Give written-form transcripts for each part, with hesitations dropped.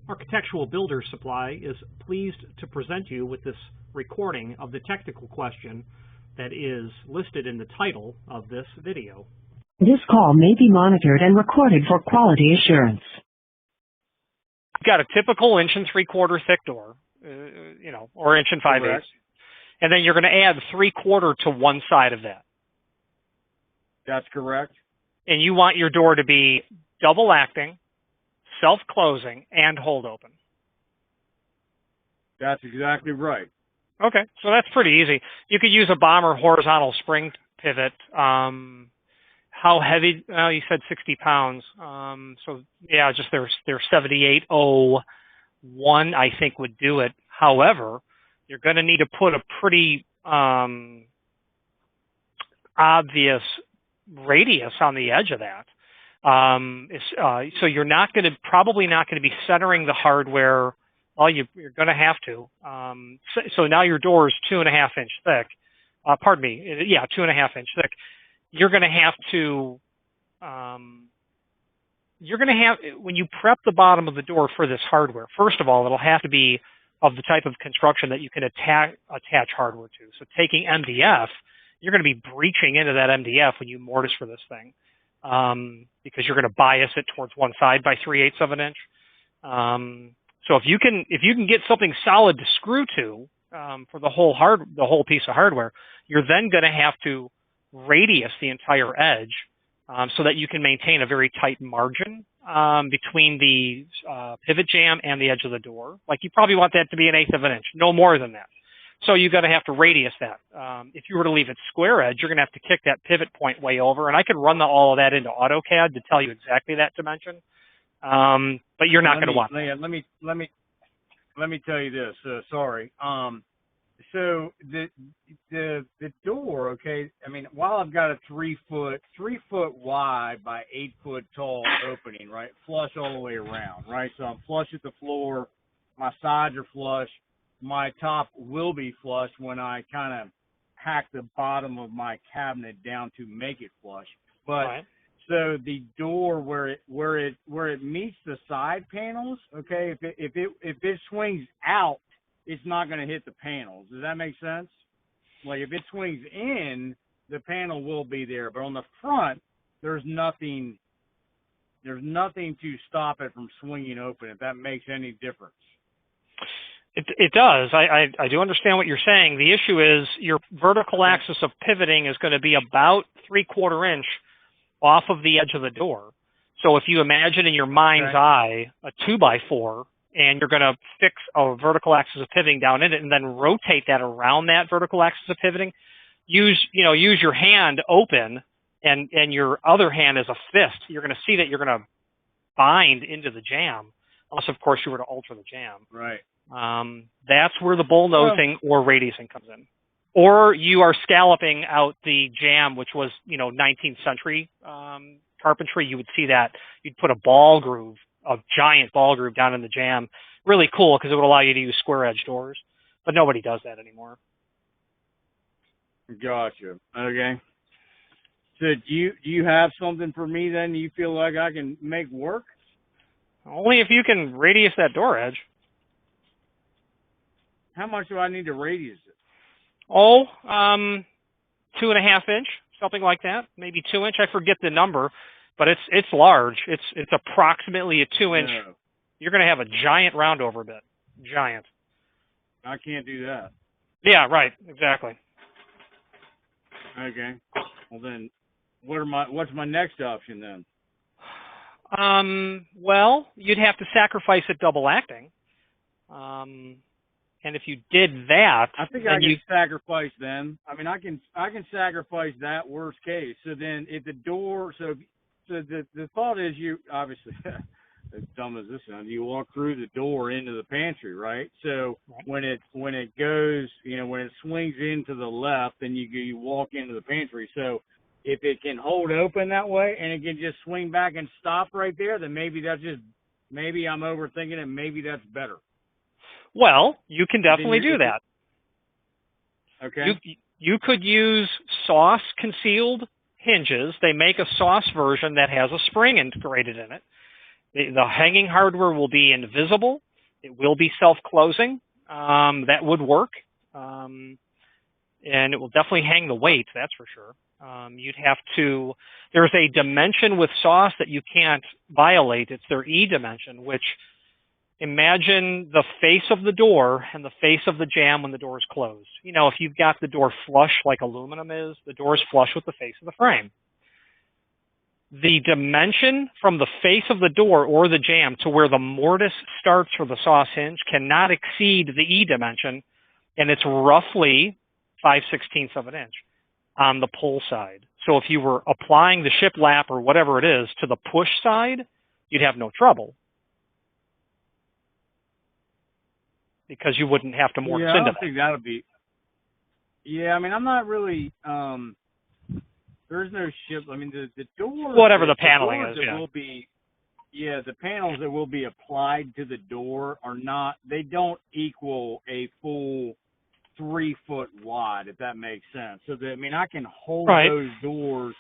Architectural Builder Supply is pleased to present you with this recording of the technical question that is listed in the title of this video. This call may be monitored and recorded for quality assurance. You've got a typical 1 3/4 thick door, or 1 5/8, Correct. and then you're going to add 3/4 to one side of that. That's correct. And you want your door to be double acting, self-closing, and hold open. That's exactly right. Okay, so that's pretty easy. You could use a bomber horizontal spring pivot. How heavy? You said 60 pounds. So yeah, just their 7801, I think, would do it. However, you're going to need to put a pretty obvious radius on the edge of that. So you're probably not going to be centering the hardware. Well, you're going to have to. So now your door is 2.5 inch thick. 2.5 inch thick. You're going to have to. When you prep the bottom of the door for this hardware, first of all, it'll have to be of the type of construction that you can attach hardware to. So taking MDF, you're going to be breaching into that MDF when you mortise for this thing. Because you're going to bias it towards one side by 3/8 of an inch. So if you can get something solid to screw to for the whole piece of hardware, you're then going to have to radius the entire edge so that you can maintain a very tight margin between the pivot jamb and the edge of the door. Like you probably want that to be 1/8 of an inch, no more than that. So you're going to have to radius that. If you were to leave it square edge, you're going to have to kick that pivot point way over. And I could run all of that into AutoCAD to tell you exactly that dimension. But you're not going to want that. Let me tell you this. Sorry. So the door, okay. I mean, while I've got a 3 foot wide by 8 foot tall opening, right, flush all the way around, right. So I'm flush at the floor. My sides are flush. My top will be flush when I kind of hack the bottom of my cabinet down to make it flush. But right. So the door where it meets the side panels, okay, if it swings out, it's not going to hit the panels. Does that make sense? Like if it swings in, the panel will be there, but on the front, there's nothing to stop it from swinging open. If that makes any difference. It does. I do understand what you're saying. The issue is your vertical axis of pivoting is going to be about 3/4 inch off of the edge of the door. So if you imagine in your mind's eye a 2x4 and you're going to fix a vertical axis of pivoting down in it and then rotate that around that vertical axis of pivoting, use your hand open and your other hand as a fist. You're going to see that you're going to bind into the jamb, unless of course you were to alter the jamb. Right. That's where the bullnosing or radiusing comes in. Or you are scalloping out the jamb, which was, 19th century carpentry. You would see that. You'd put a giant ball groove down in the jamb. Really cool because it would allow you to use square edge doors. But nobody does that anymore. Gotcha. Okay. So do you have something for me then you feel like I can make work? Only if you can radius that door edge. How much do I need to radius it? 2.5 inch, something like that. Maybe 2 inch. I forget the number, but it's large. It's approximately a 2 inch. No. You're going to have a giant round over bit. Giant. I can't do that. Yeah, right. Exactly. Okay. Well then, what's my next option then? Well, you'd have to sacrifice it double acting. And if you did that, I think I can sacrifice them. I mean, I can sacrifice that worst case. So then, if the door, so the thought is you obviously, as dumb as this sounds, you walk through the door into the pantry, right? So when it goes, when it swings into the left, then you walk into the pantry. So if it can hold open that way and it can just swing back and stop right there, then maybe I'm overthinking it. Maybe that's better. Well, you can definitely do that. Okay. You could use Sauce concealed hinges. They make a Sauce version that has a spring integrated in it. The hanging hardware will be invisible. It will be self-closing. That would work. And it will definitely hang the weight, that's for sure. You'd have to, there's a dimension with SOS that you can't violate. It's their E dimension, which imagine the face of the door and the face of the jamb when the door is closed. You know, if you've got the door flush like aluminum is, the door is flush with the face of the frame. The dimension from the face of the door or the jamb to where the mortise starts for the SOS hinge cannot exceed the E dimension, and it's roughly 5/16 of an inch on the pull side. So if you were applying the shiplap or whatever it is to the push side, you'd have no trouble, because you wouldn't have to mortise into that. I don't think that'll be. Yeah, I mean, I'm not really. There's no ship. I mean, the doors. Whatever the paneling is, yeah. Will be, yeah, the panels that will be applied to the door are not. They don't equal a full 3 foot wide, if that makes sense. So that, I mean, I can hold those doors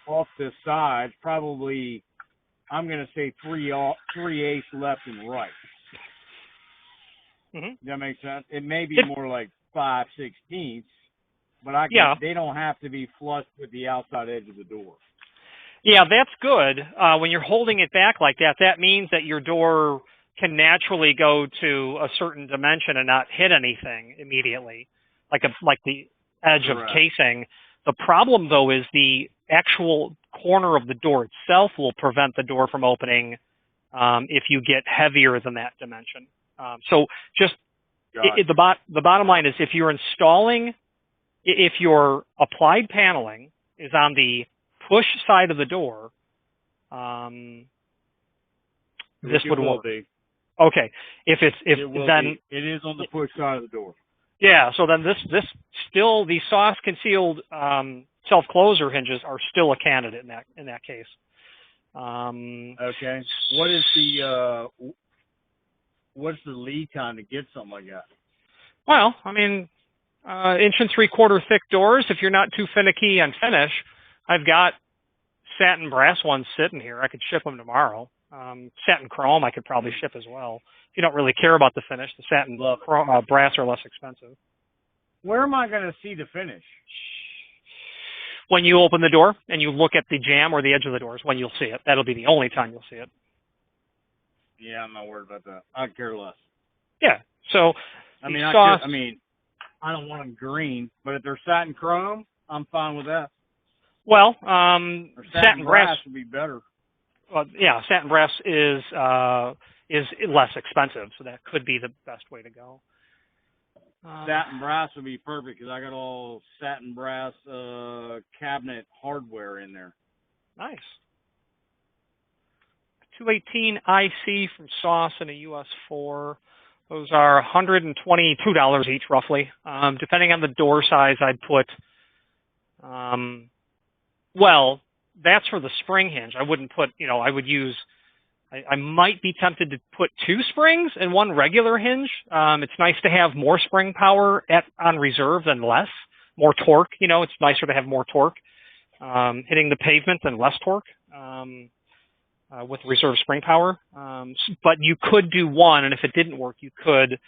off the sides, probably. I'm going to say 3/8 left and right. Mm-hmm. Does that make sense? It may be more like 5/16, but they don't have to be flush with the outside edge of the door. Yeah, that's good. When you're holding it back like that, that means that your door can naturally go to a certain dimension and not hit anything immediately, like the edge of casing. The problem, though, is the actual corner of the door itself will prevent the door from opening if you get heavier than that dimension. So just the bottom line is, if you're installing, if your applied paneling is on the push side of the door, this would work. Okay, if then it is on the push side of the door. Yeah, so then this still, the SOS concealed self-closer hinges are still a candidate in that case. Okay. What is what's the lead time to get something like that? Well, I mean, 1 3/4 thick doors. If you're not too finicky on finish, I've got satin brass ones sitting here. I could ship them tomorrow. Satin chrome I could probably ship as well. If you don't really care about the finish, the satin brass are less expensive. Where am I going to see the finish? When you open the door and you look at the jamb or the edge of the door is when you'll see it. That'll be the only time you'll see it. Yeah, I'm not worried about that. I care less. Yeah. So, I mean, I don't want them green, but if they're satin chrome, I'm fine with that. Well, satin brass would be better. Yeah, satin brass is less expensive, so that could be the best way to go. Satin brass would be perfect because I got all satin brass cabinet hardware in there. Nice. 218 IC from SOS and a US4. Those are $122 each, roughly. Depending on the door size, I'd put, well, that's for the spring hinge. I wouldn't put, I would use, I might be tempted to put 2 springs and 1 regular hinge. It's nice to have more spring power on reserve than less. More torque, it's nicer to have more torque hitting the pavement than less torque. With reserve spring power, but you could do 1, and if it didn't work, you could,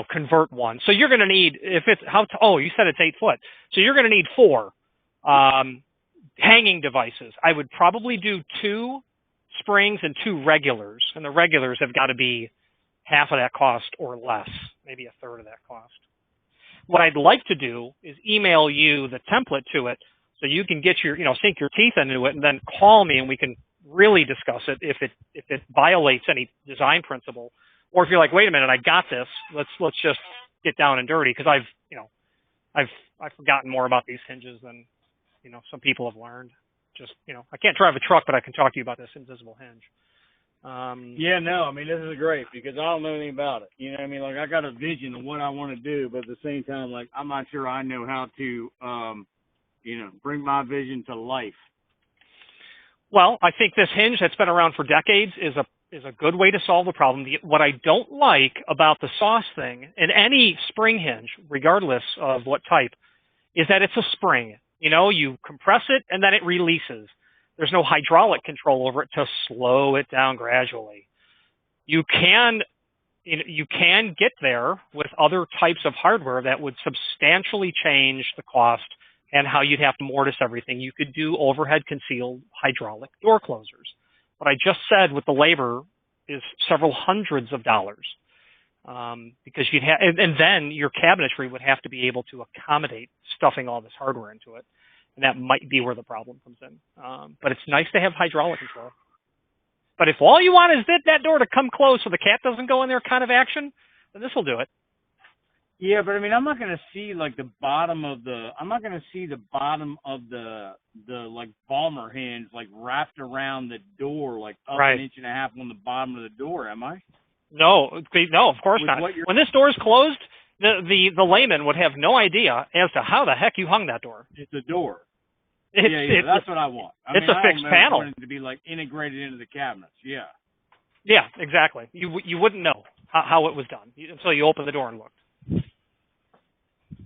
convert 1. So you're going to need, you said it's 8 foot, so you're going to need 4 hanging devices. I would probably do 2 springs and 2 regulars, and the regulars have got to be half of that cost or less, maybe a third of that cost. What I'd like to do is email you the template to it, so you can get your, sink your teeth into it, and then call me, and we can really discuss it if it violates any design principle, or if you're like, wait a minute, I got this. Let's just get down and dirty, because I've forgotten more about these hinges than some people have learned. Just I can't drive a truck, but I can talk to you about this invisible hinge. Yeah, no, I mean, this is great because I don't know anything about it. You know what I mean? Like, I got a vision of what I want to do, but at the same time, like, I'm not sure I know how to bring my vision to life. Well, I think this hinge that's been around for decades is a good way to solve the problem. What I don't like about the SOS thing, and any spring hinge, regardless of what type, is that it's a spring. You compress it and then it releases. There's no hydraulic control over it to slow it down gradually. You can get there with other types of hardware that would substantially change the cost and how you'd have to mortise everything. You could do overhead concealed hydraulic door closers. What I just said with the labor is several hundreds of dollars, because you'd have, and then your cabinetry would have to be able to accommodate stuffing all this hardware into it, and that might be where the problem comes in. But it's nice to have hydraulic control. But if all you want is that door to come close so the cat doesn't go in there kind of action, then this will do it. Yeah, but I mean, I'm not going to see like the bottom of the like bomber hinge like wrapped around the door, like up Right. an inch and a half on the bottom of the door, am I? No, of course not. When this door is closed, the layman would have no idea as to how the heck you hung that door. It's a door. It's that's what I want. It's a fixed panel. I want it to be like integrated into the cabinets. Yeah. Yeah, exactly. You wouldn't know how it was done until you opened the door and looked.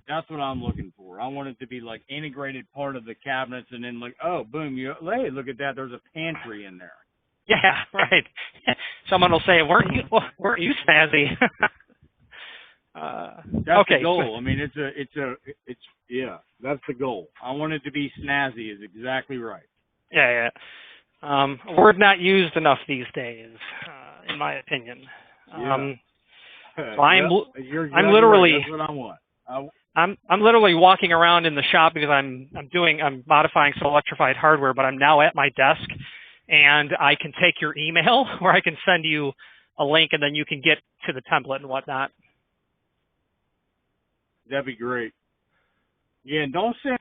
That's what I'm looking for. I want it to be like integrated part of the cabinets, and then like, oh, boom, hey, look at that. There's a pantry in there. Yeah, right. Someone will say, "Weren't you snazzy?" That's okay. the goal. I mean, yeah, that's the goal. I want it to be snazzy. Is exactly right. Yeah. A word not used enough these days, in my opinion. So I'm literally. Right. That's what I want. I'm literally walking around in the shop because I'm modifying some electrified hardware, but I'm now at my desk, and I can take your email where I can send you a link, and then you can get to the template and whatnot. That'd be great. Yeah, don't send.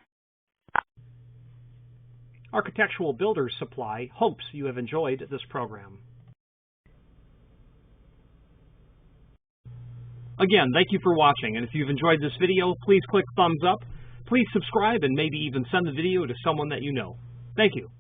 Architectural Builders Supply hopes you have enjoyed this program. Again, thank you for watching, and if you've enjoyed this video, please click thumbs up, please subscribe, and maybe even send the video to someone that you know. Thank you.